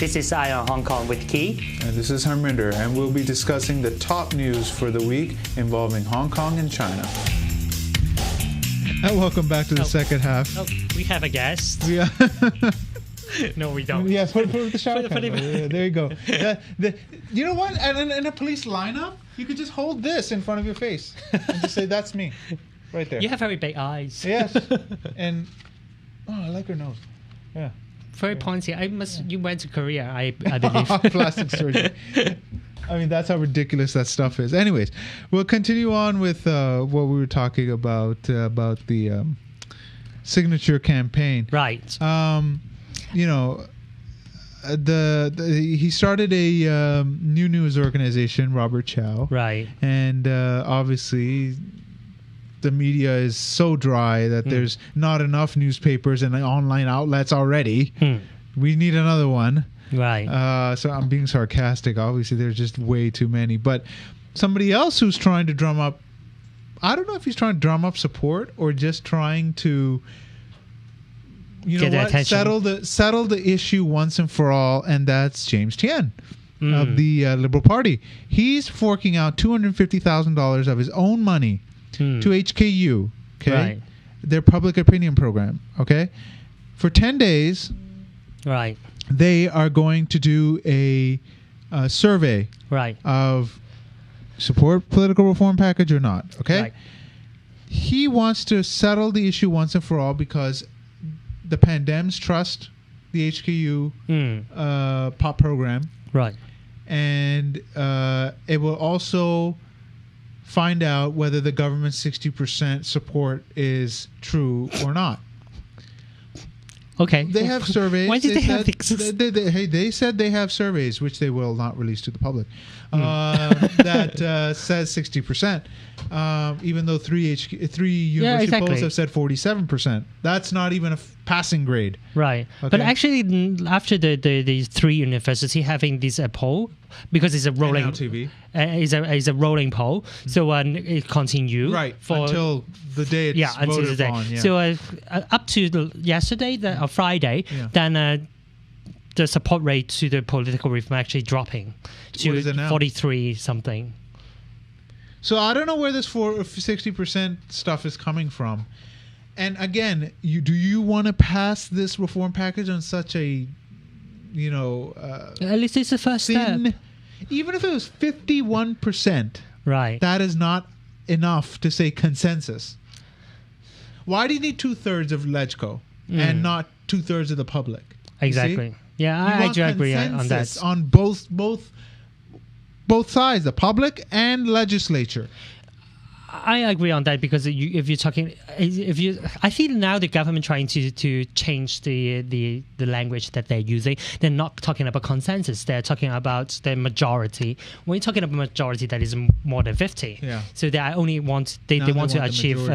This is ION Hong Kong with Key. And this is Harminder, and we'll be discussing the top news for the week involving Hong Kong and China. And welcome back to the second half. Oh, we have a guest. Yeah. No, we don't. Yeah, put the shower Put camera. Yeah, there you go. You know what? In a police lineup, you could just hold this in front of your face and just say, "That's me," right there. You have very big eyes. Yes. And I like her nose. Yeah. Very pointy. You went to Korea, I believe. Plastic surgery. I mean, that's how ridiculous that stuff is. Anyways, we'll continue on with what we were talking about the signature campaign. Right. He started a new news organization, Robert Chow. Right. And obviously, the media is so dry that there's not enough newspapers and online outlets already. We need another one. Right. So I'm being sarcastic. Obviously, there's just way too many. But somebody else who's trying to drum up, I don't know if he's trying to drum up support or just trying to, settle the issue once and for all, and that's James Tien of the Liberal Party. He's forking out $250,000 of his own money to HKU, okay, right. Their public opinion program, okay, for 10 days. Right. They are going to do a survey, right, of support political reform package or not, okay. Right. He wants to settle the issue once and for all because the Pandems trust the HKU POP program, right, and it will also find out whether the government's 60% support is true or not. Okay. They have surveys. Why did they have they said they have surveys, which they will not release to the public, that says 60%, even though three university polls have said 47%. That's not even a passing grade. Right. Okay? But actually, after the three university having this poll, because it's a rolling TV. It's a rolling poll, so it continue until the day it's voted upon. Yeah. So up to yesterday or Friday, then the support rate to the political reform actually dropping to 43 something. So I don't know where this 60% stuff is coming from. And again, do you want to pass this reform package on such a, at least it's the first step. Even if it was 51%, right? That is not enough to say consensus. Why do you need 2/3 of LegCo and not 2/3 of the public? Exactly. Yeah, I do agree on that. On both sides, the public and legislature. I agree on that because I think now the government trying to change the language that they're using. They're not talking about consensus. They're talking about the majority. When you're talking about majority, that is more than 50. Yeah. So they only want they want to achieve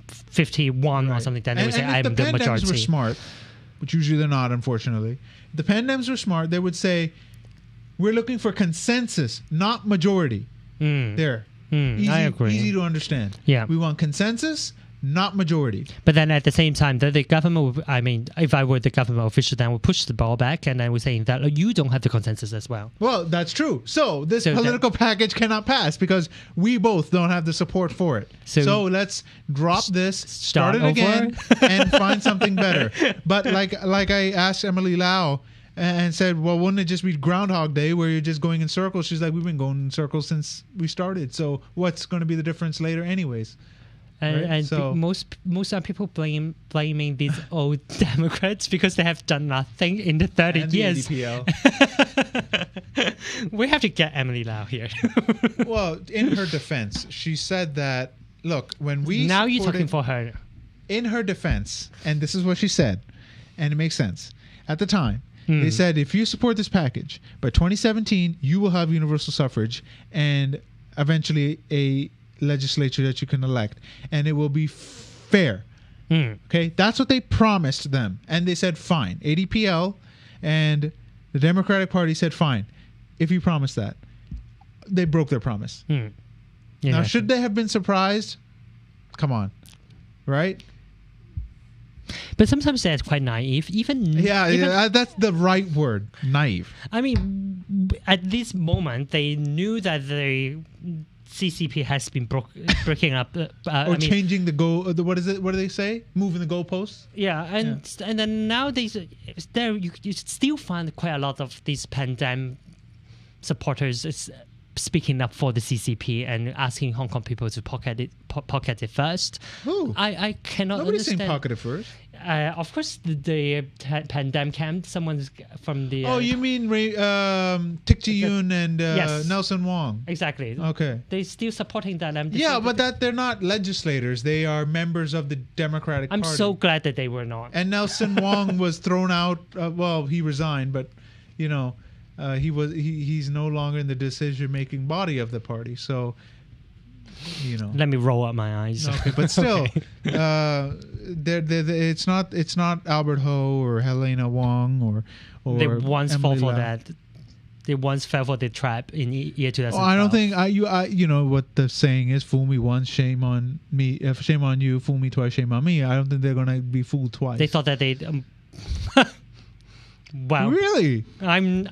51 or something. Then they would say I'm the majority. If the Pandems were smart, which usually they're not, unfortunately. If the Pandems were smart, they would say, "We're looking for consensus, not majority." There. I agree. Easy to understand. Yeah. We want consensus, not majority. But then at the same time, the government, if I were the government official, then would push the ball back and then we're saying that you don't have the consensus as well. Well, that's true. So this political package cannot pass because we both don't have the support for it. So let's drop this, start it again, and find something better. But like I asked Emily Lau, and said, well, wouldn't it just be Groundhog Day where you're just going in circles? She's like, we've been going in circles since we started. So what's going to be the difference later anyways? And so, most people blaming these old Democrats because they have done nothing in the 30 years. EDPL. We have to get Emily Lau here. Well, in her defense, she said that, look, when we now you're talking for her. In her defense, and this is what she said, and it makes sense. At the time, they said, if you support this package, by 2017, you will have universal suffrage and eventually a legislature that you can elect. And it will be fair. Okay? That's what they promised them. And they said, fine. ADPL and the Democratic Party said, fine. If you promise that. They broke their promise. Now, should they have been surprised? Come on. Right? But sometimes they're quite naive. Even that's the right word, naive. I mean, at this moment, they knew that the CCP has been breaking up, changing the goal. What is it? What do they say? Moving the goalposts. Yeah, and then nowadays, you still find quite a lot of these pandemic supporters speaking up for the CCP and asking Hong Kong people to pocket it first. Who? I cannot Nobody's understand. saying pocket it first. Of course, the pandemic camp. Someone's from the. You mean Tik Ji Yoon and Yes. Nelson Wong? Exactly. Okay. They're still supporting that. But they're not legislators. They are members of the Democratic Party. I'm so glad that they were not. And Nelson Wong was thrown out. He resigned, but he's no longer in the decision-making body of the party. So, Let me roll up my eyes. Okay, but still, it's not Albert Ho or Helena Wong or they once Emily fall for Lau. that. They once fell for the trap in year 2012. I don't think you know what the saying is: "Fool me once, shame on me. Shame on you. Fool me twice, shame on me." I don't think they're gonna be fooled twice. They thought that they. Well, really? I'm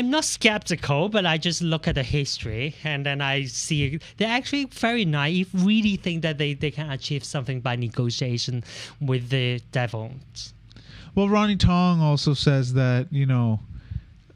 not skeptical, but I just look at the history and then I see they're actually very naive. Really think that they can achieve something by negotiation with the devil. Well, Ronnie Tong also says that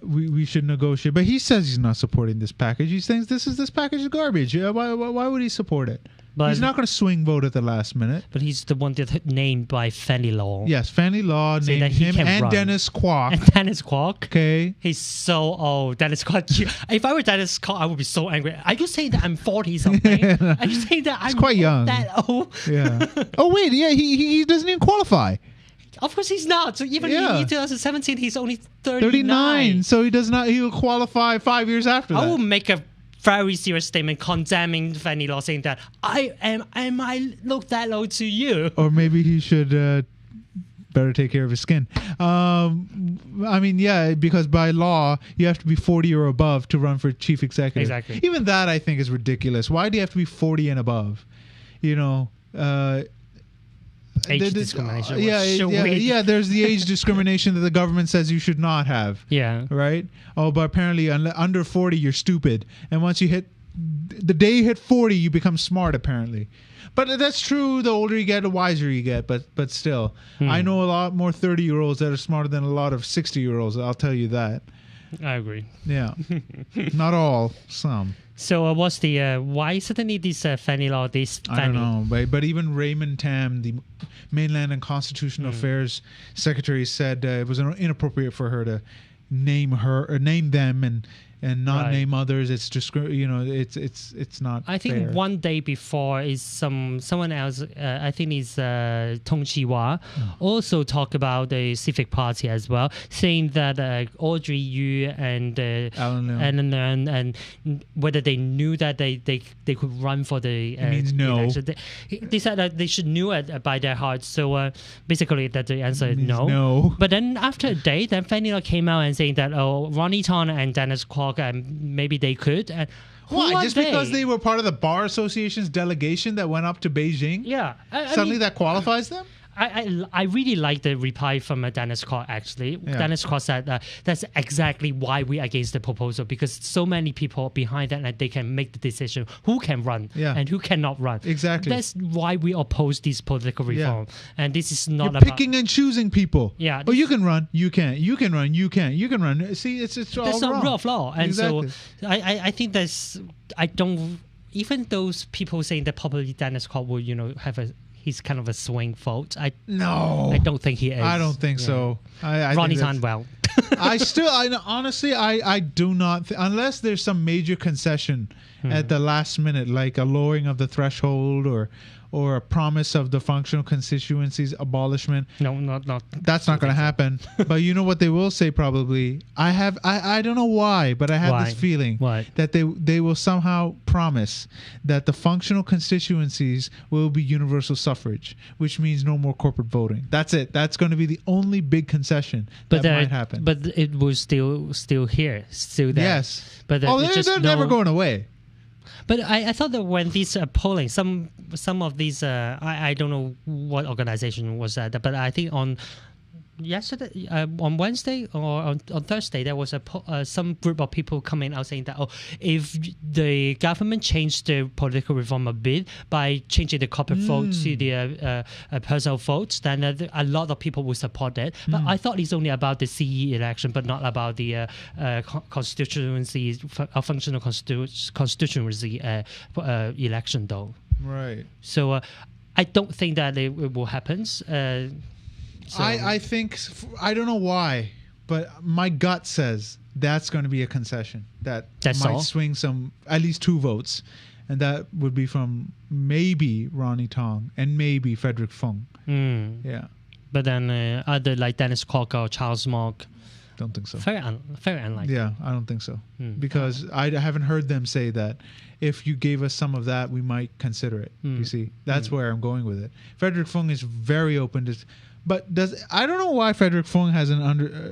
we should negotiate, but he says he's not supporting this package. He thinks this package is garbage. Why would he support it? But he's not going to swing vote at the last minute. But he's the one that's named by Fanny Law. Yes, Fanny Law named him and run. Dennis Kwok. And Dennis Kwok? Okay. He's so old. Dennis Kwok. If I were Dennis Kwok, I would be so angry. Are you saying that I'm 40-something? Are you saying that I'm quite young. That old? Yeah. Oh, wait. Yeah, he doesn't even qualify. Of course he's not. So even in 2017, he's only 39. So he does not. He will qualify 5 years after that. I will make a very serious statement condemning Fanny Law, saying that I look that low to you. Or maybe he should better take care of his skin. Because by law you have to be 40 or above to run for chief executive. Exactly. Even that I think is ridiculous. Why do you have to be 40 and above? Age discrimination. There's the age discrimination that the government says you should not have. Yeah. Right? Oh, but apparently under 40 you're stupid. And once you hit the day you hit 40 you become smart apparently. But that's true. The older you get, the wiser you get. But still, I know a lot more 30-year-olds that are smarter than a lot of 60-year-olds. I'll tell you that. I agree. Yeah. Not all. Some. So what's the why suddenly this Fanny Law I don't know, but even Raymond Tam, the Mainland and Constitutional Affairs Secretary, said it was inappropriate for her to name them and not name others. It's just it's not. I think fair. one day before is someone else. I think is Tong Chi-Hwa also talk about the Civic Party as well, saying that Audrey Yu and Alan Leung and whether they knew that they could run for the means no. election. They said that they should know it by their hearts. So basically, that the answer is no. No. But then after a day, then Fanny Law came out and saying that Ronnie Tong and Dennis Kwok maybe they could. Why? Just because they were part of the Bar Association's delegation that went up to Beijing? Yeah. Suddenly that qualifies them? I really like the reply from Dennis Kwok, actually. Yeah. Dennis Kwok said that's exactly why we're against the proposal, because so many people behind that and they can make the decision who can run and who cannot run. Exactly. That's why we oppose this political reform. And this is not You're picking and choosing people. Yeah. Oh, you can run, you can't. You can run, you can't. You can run. See, it's all that's wrong. not rule of law. And exactly. so I think that's, I don't, even those people saying that probably Dennis Kwok will, have he's kind of a swing vote. I don't think he is. I don't think so. Ronnie Tan, well. Honestly, I do not, unless there's some major concession at the last minute, like a lowering of the threshold or a promise of the functional constituencies abolishment. No, not. That's not going to happen. But you know what they will say probably? I don't know why, but I have this feeling that they will somehow promise that the functional constituencies will be universal suffrage, which means no more corporate voting. That's it. That's going to be the only big concession that might happen. But it was still here, still there. Yes. But they're never going away. But I thought that when these polling, some of these, I don't know what organization was that, but I think on yesterday, on Wednesday or on Thursday, there was some group of people coming out saying that, if the government changed the political reform a bit by changing the corporate vote to the personal votes, then a lot of people will support it. But I thought it's only about the CE election, but not about the constituency, functional constituency election, though. Right. So I don't think that it will happen. So. I think, I don't know why, but my gut says that's going to be a concession that might swing at least 2 votes. And that would be from maybe Ronnie Tong and maybe Frederick Fung. Yeah. But then other like Dennis Crocker or Charles Mock. Don't think so. Very unlikely. Yeah, I don't think so. Because I haven't heard them say that if you gave us some of that, we might consider it. You see, that's where I'm going with it. Frederick Fung is very open to... But I don't know why Frederick Fung hasn't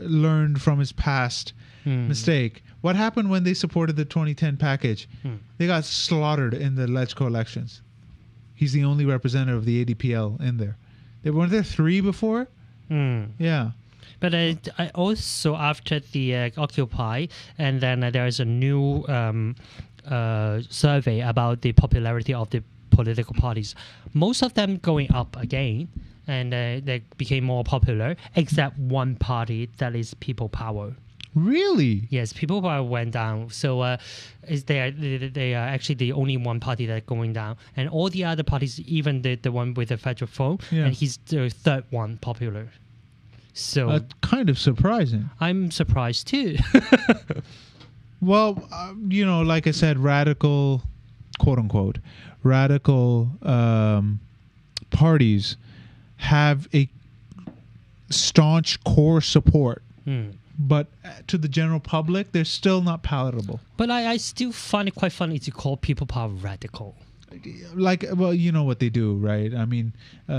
learned from his past mistake. What happened when they supported the 2010 package? They got slaughtered in the LegCo elections. He's the only representative of the ADPL in there. Weren't there 3 before? Yeah. But I also, after the Occupy, and then there's a new survey about the popularity of the political parties. Most of them going up again. And they became more popular, except one party, that is People Power. Really? Yes, People Power went down. So they are actually the only one party that's going down. And all the other parties, even the one with the federal phone, and he's the 3rd one popular. So kind of surprising. I'm surprised too. Well, like I said, radical, quote unquote, radical parties have a staunch core support, but to the general public, they're still not palatable. But I still find it quite funny to call People Power radical. Like, well, you know what they do, right? I mean,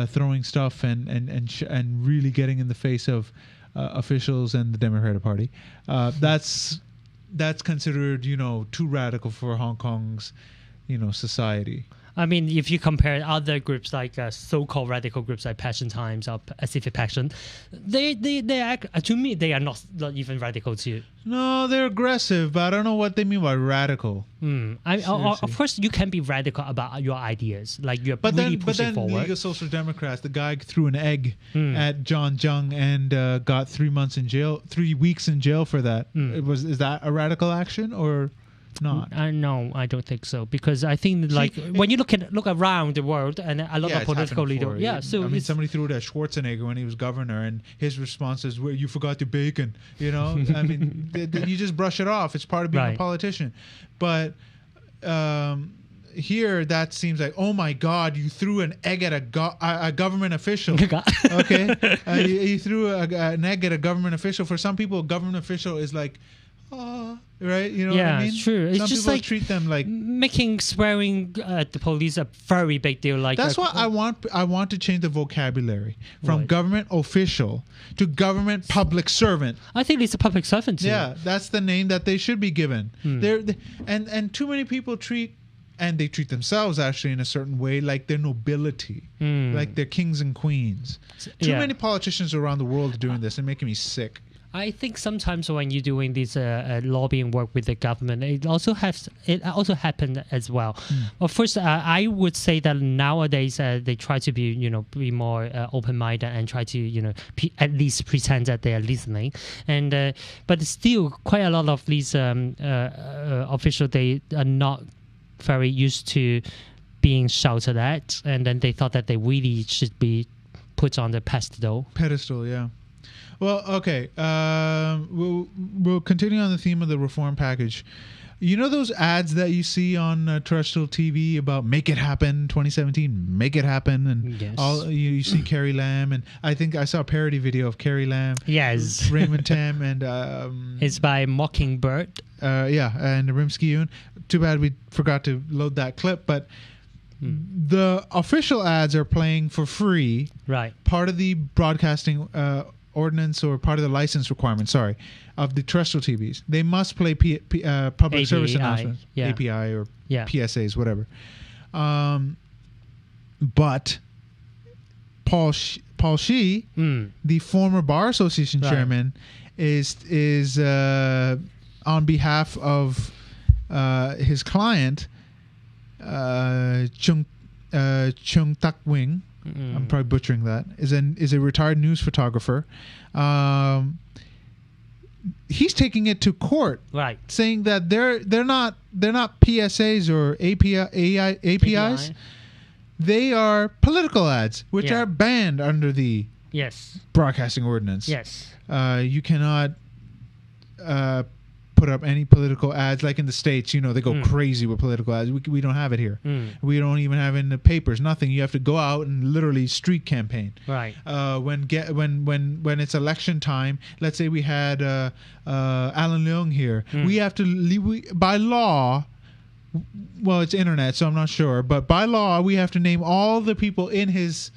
throwing stuff and really getting in the face of officials and the Democratic Party. That's considered, too radical for Hong Kong's, society. I mean, if you compare other groups like so-called radical groups like Passion Times or Pacific Passion, they to me they are not even radical too. No, they're aggressive, but I don't know what they mean by radical. Of course, you can be radical about your ideas, like you're really pushing forward. League of Social Democrats, the guy threw an egg at John Jung and got 3 months in jail, 3 weeks in jail for that. Is that a radical action or? Not. No, I don't think so, because I think when you look around the world and a lot of political leaders, somebody threw it at Schwarzenegger when he was governor, and his response is, "Well, you forgot your bacon." I mean, you just brush it off. It's part of being a politician. But here, that seems like, oh my God, you threw an egg at a government official. Okay, you threw an egg at a government official. For some people, a government official is like, right? You know what I mean? It's true. It's Some just people like treat them like making swearing at the police a very big deal. Like that's why I want to change the vocabulary from government official to government public servant. I think it's a public servant too. Yeah, that's the name that they should be given. And too many people treat themselves actually in a certain way, like they're nobility, like they're kings and queens. Too many politicians around the world are doing this and making me sick. I think sometimes when you're doing this lobbying work with the government, it also happened as well. Of course, I would say that nowadays they try to be more open-minded and try to at least pretend that they are listening. And but still, quite a lot of these officials, they are not very used to being shouted at, and then they thought that they really should be put on the pedestal. Yeah. Well, okay. We'll continue on the theme of the reform package. You know those ads that you see on terrestrial TV about "Make It Happen" 2017, "Make It Happen," and you see Carrie Lam, and I think I saw a parody video of Carrie Lam. Yes, Raymond Tam, and it's by Mockingbird. And Rimsky-Yoon. Too bad we forgot to load that clip, but. The official ads are playing for free. Right. Part of the broadcasting ordinance or part of the license requirement, sorry, of the terrestrial TVs. They must play public service API, announcements, yeah. API or Yeah. PSAs, whatever. But Paul Shi, the former Bar Association chairman, is on behalf of his client, Chung Tak Wing. I'm probably butchering that. Is a retired news photographer. He's taking it to court, Right. saying that they're not PSAs or APIs. They are political ads, which Yeah. are banned under the Yes. broadcasting ordinance. Yes. You cannot put up any political ads like in the States. They go crazy with political ads. We don't have it here. We don't even have it in the papers. Nothing. You have to go out and literally street campaign. Right. When it's election time, let's say we had Alan Leung here. We have to by law. Well, it's internet, so I'm not sure. But by law, we have to name all the people in his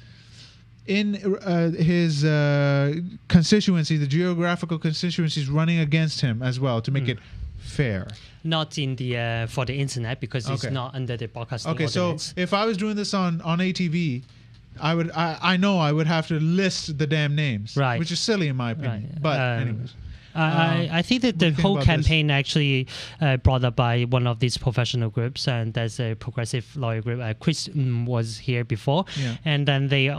constituency, the geographical constituencies running against him as well, to make it fair. Not in the for the internet, because it's not under the broadcasting ordinance. So if I was doing this on ATV, I know I would have to list the damn names, right? Which is silly in my opinion. Right. But anyways. I think that the whole campaign actually brought up by one of these professional groups, and there's a progressive lawyer group. Chris was here before, and then they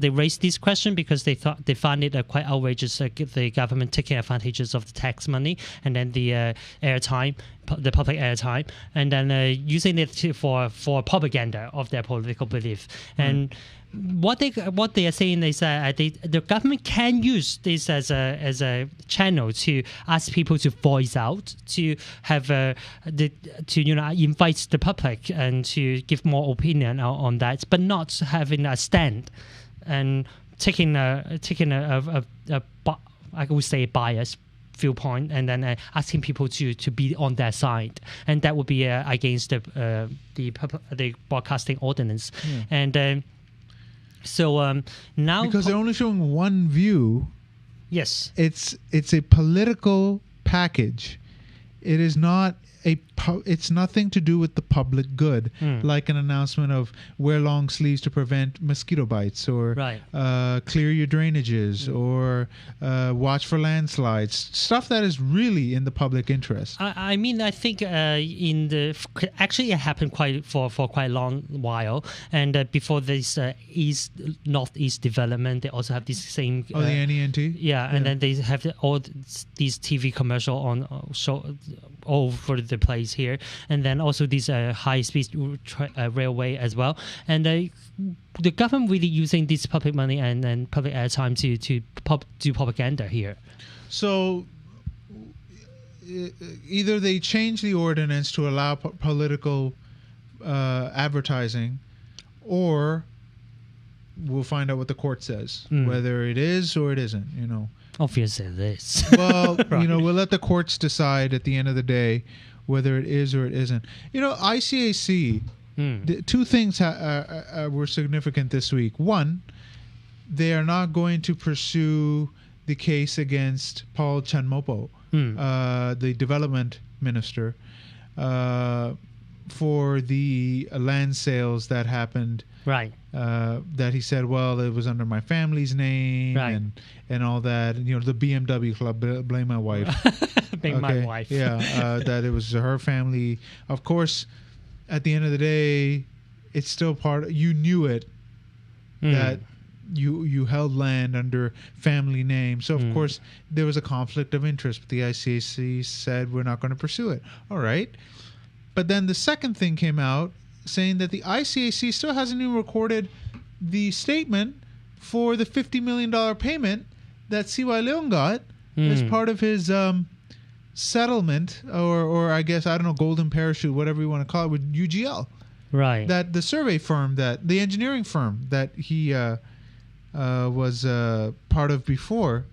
raised this question because they found it quite outrageous. The government taking advantages of the tax money and then the airtime, the public airtime, and then using it for propaganda of their political belief. And what they are saying is that the government can use this as a channel to ask people to voice out, to have invite the public and to give more opinion on that, but not having a stand and taking a I would say bias viewpoint, and then asking people to be on their side, and that would be against the broadcasting ordinance. And so now, because they're only showing one view, yes, it's a political package. It is not it's nothing to do with the public good, like an announcement of wear long sleeves to prevent mosquito bites, or clear your drainages, or watch for landslides, stuff that is really in the public interest. I mean, I think actually it happened for quite a long while, and before this northeast development, they also have this same the NENT, and then they have all these TV commercial on show all over the place here, and then also this high-speed railway as well, and the government really using this public money and public airtime to do propaganda here. So either they change the ordinance to allow political advertising, or we'll find out what the court says, whether it is or it isn't. Obviously it is. Well, we'll let the courts decide at the end of the day whether it is or it isn't. ICAC, two things were significant this week. One, they are not going to pursue the case against Paul Chanmopo, the development minister, for the land sales that happened. Right. That he said, well, it was under my family's name, and all that. And, the BMW club, blame my wife. Blame my wife. That it was her family. Of course, at the end of the day, it's still you knew it, that you held land under family name. So, of course, there was a conflict of interest. But the ICAC said, we're not going to pursue it. All right. But then the second thing came out, saying that the ICAC still hasn't even recorded the statement for the $50 million payment that CY Leung got as part of his settlement, or I guess, I don't know, golden parachute, whatever you want to call it, with UGL. Right. That the survey firm, the engineering firm that he was part of before,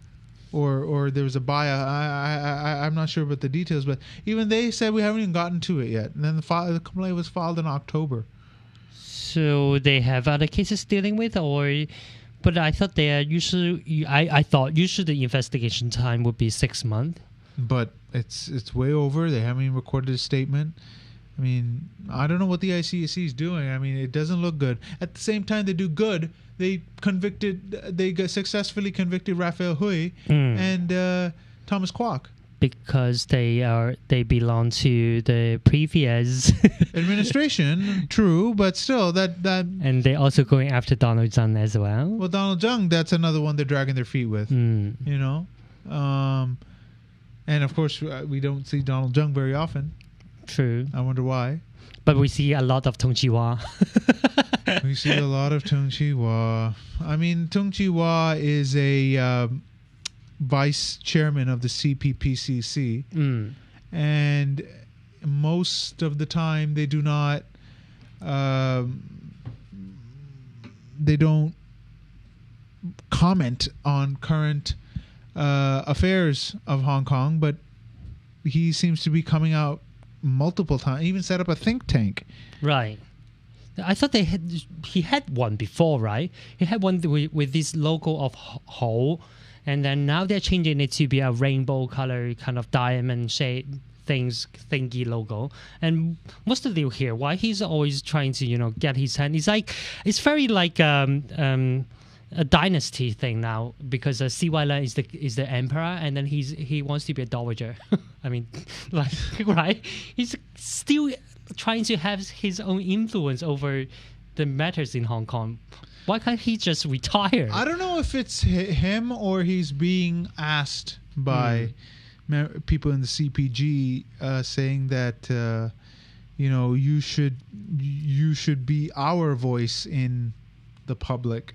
or there was a buyout. I'm not sure about the details, but even they said we haven't even gotten to it yet. And then the complaint was filed in October. So they have other cases dealing with, or But I thought they are usually. I thought usually the investigation time would be 6 months. But it's way over. They haven't even recorded a statement. I mean, I don't know what the ICAC is doing. I mean, it doesn't look good. At the same time, they do good. They successfully convicted Raphael Hui and Thomas Kwok. Because they belong to the previous administration, true, but still that and they're also going after Donald Trump as well. Well, Donald Trump, that's another one they're dragging their feet with. You know, and of course we don't see Donald Trump very often. True. I wonder why. But we see a lot of Tung Chee-hwa. We see a lot of Tung Chee-hwa. I mean, Tung Chee-hwa is a vice chairman of the CPPCC, and most of the time they do not they don't comment on current affairs of Hong Kong, but he seems to be coming out multiple times. He even set up a think tank. Right. I thought he had one before, right? He had one with this logo of Ho. And then now they're changing it to be a rainbow color kind of diamond shaped thingy logo. And what's the deal here? Why he's always trying to, get his hand? It's very like a dynasty thing now, because CY Leung is the emperor, and then he wants to be a dowager. I mean, like, right? He's still trying to have his own influence over the matters in Hong Kong. Why can't he just retire? I don't know if it's him or he's being asked by people in the CPG saying that you should be our voice in the public.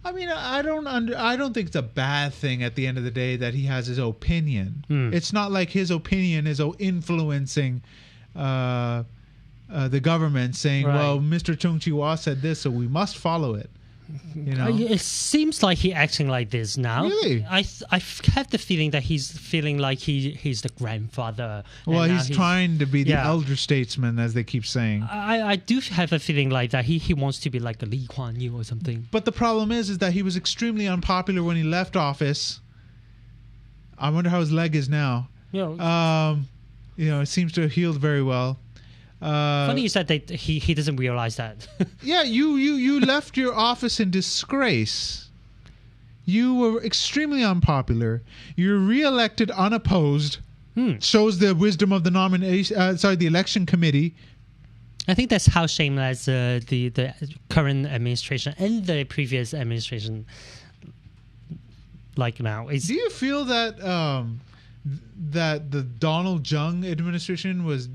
I mean, I don't think it's a bad thing at the end of the day that he has his opinion. It's not like his opinion is influencing the government saying, right, well, Mr. Tung Chee-hwa said this, so we must follow it. It seems like he's acting like this now. Really? I have the feeling that he's feeling like he's the grandfather. Well, he's trying to be the elder statesman, as they keep saying. I do have a feeling like that he wants to be like a Lee Kuan Yew or something. But the problem is that he was extremely unpopular when he left office. I wonder how his leg is now. It seems to have healed very well. Funny you said that he doesn't realize that. Yeah, you left your office in disgrace. You were extremely unpopular. You're re-elected unopposed. Shows the wisdom of the the election committee. I think that's how shameless the current administration and the previous administration like now. Do you feel that that the Donald Tsang administration was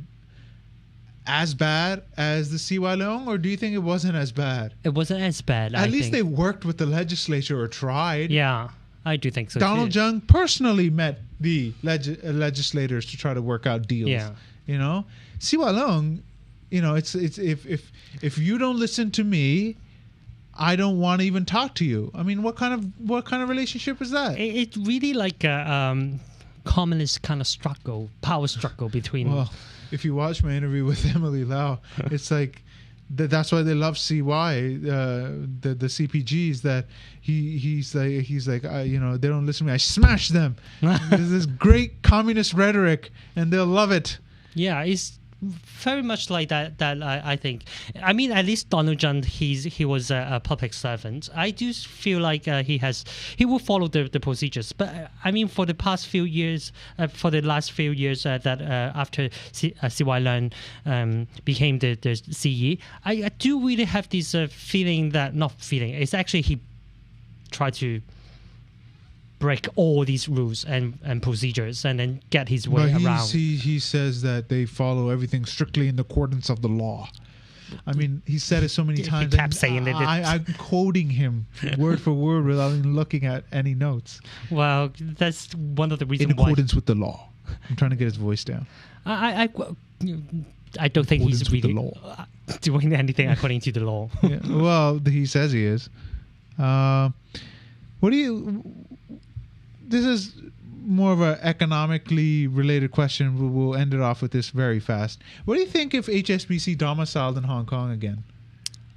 as bad as the CY Leung, or do you think it wasn't as bad? It wasn't as bad. At least they worked with the legislature or tried. Yeah, I do think so. Donald Tsang personally met the legislators to try to work out deals. Yeah, CY Leung, it's if you don't listen to me, I don't want to even talk to you. I mean, what kind of relationship is that? It's really like a communist kind of power struggle between. Well, if you watch my interview with Emily Lau, it's like that's why they love CY, the CPGs, that he's like they don't listen to me, I smash them. There's this great communist rhetoric, and they'll love it. Yeah, it's very much like that. I think. I mean, at least Donald Trump, he was a public servant. I do feel like he will follow the procedures. But I mean, for the last few years, that after CY Leung became the CE, I do really have this feeling that it's actually he tried to break all these rules and procedures and then get his way around. He says that they follow everything strictly in accordance of the law. I mean, he said it so many times. He kept saying it. I'm quoting him word for word without even looking at any notes. Well, that's one of the reasons in accordance with the law. I'm trying to get his voice down. I don't think he's really doing anything according to the law. Yeah, well, he says he is. This is more of an economically related question. We'll end it off with this very fast. What do you think if HSBC domiciled in Hong Kong again?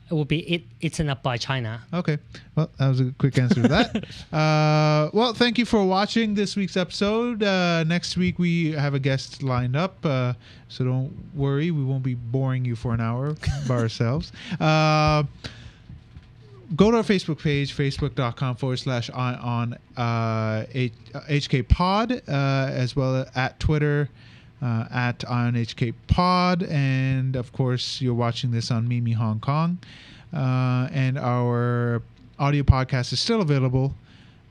it will be eaten up by China. Okay. Well, that was a quick answer to that. Well, thank you for watching this week's episode. Next week, we have a guest lined up. So don't worry. We won't be boring you for an hour by ourselves. Go to our Facebook page, facebook.com/IONHK pod, as well as at Twitter, at IONHK pod. And of course, you're watching this on Mimi Hong Kong. And our audio podcast is still available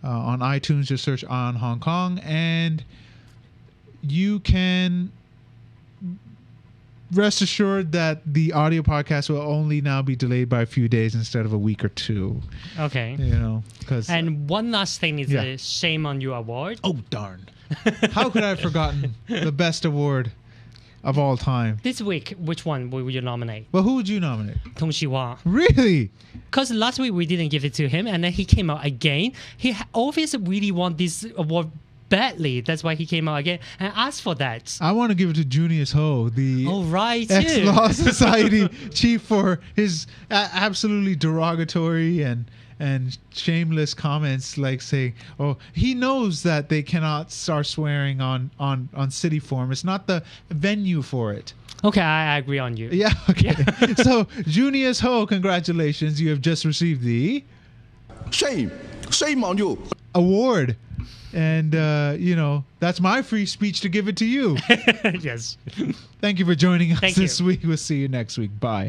on iTunes. Just search on Hong Kong, and you can rest assured that the audio podcast will only now be delayed by a few days instead of a week or two. Okay. You know, because And one last thing is Yeah. the Shame on You award. oh darn, how could I have forgotten the best award of all time? This week, which one will you nominate? Well, who would you nominate? Tong Xihua. Really? Because last week we didn't give it to him, and then he came out again. He obviously really want this award badly. That's why he came out again and asked for that. I want to give it to Junius Ho, the Oh, right. ex-Law Society chief, for his absolutely derogatory and shameless comments, like saying, "Oh, he knows that they cannot start swearing on city forum. It's not the venue for it." Okay, I agree on you. Yeah. Okay. So, Junius Ho, congratulations! You have just received the Shame on you. award, and that's my free speech to give it to you. Yes. Thank you for joining us Thank this you. week. We'll see you next week. Bye.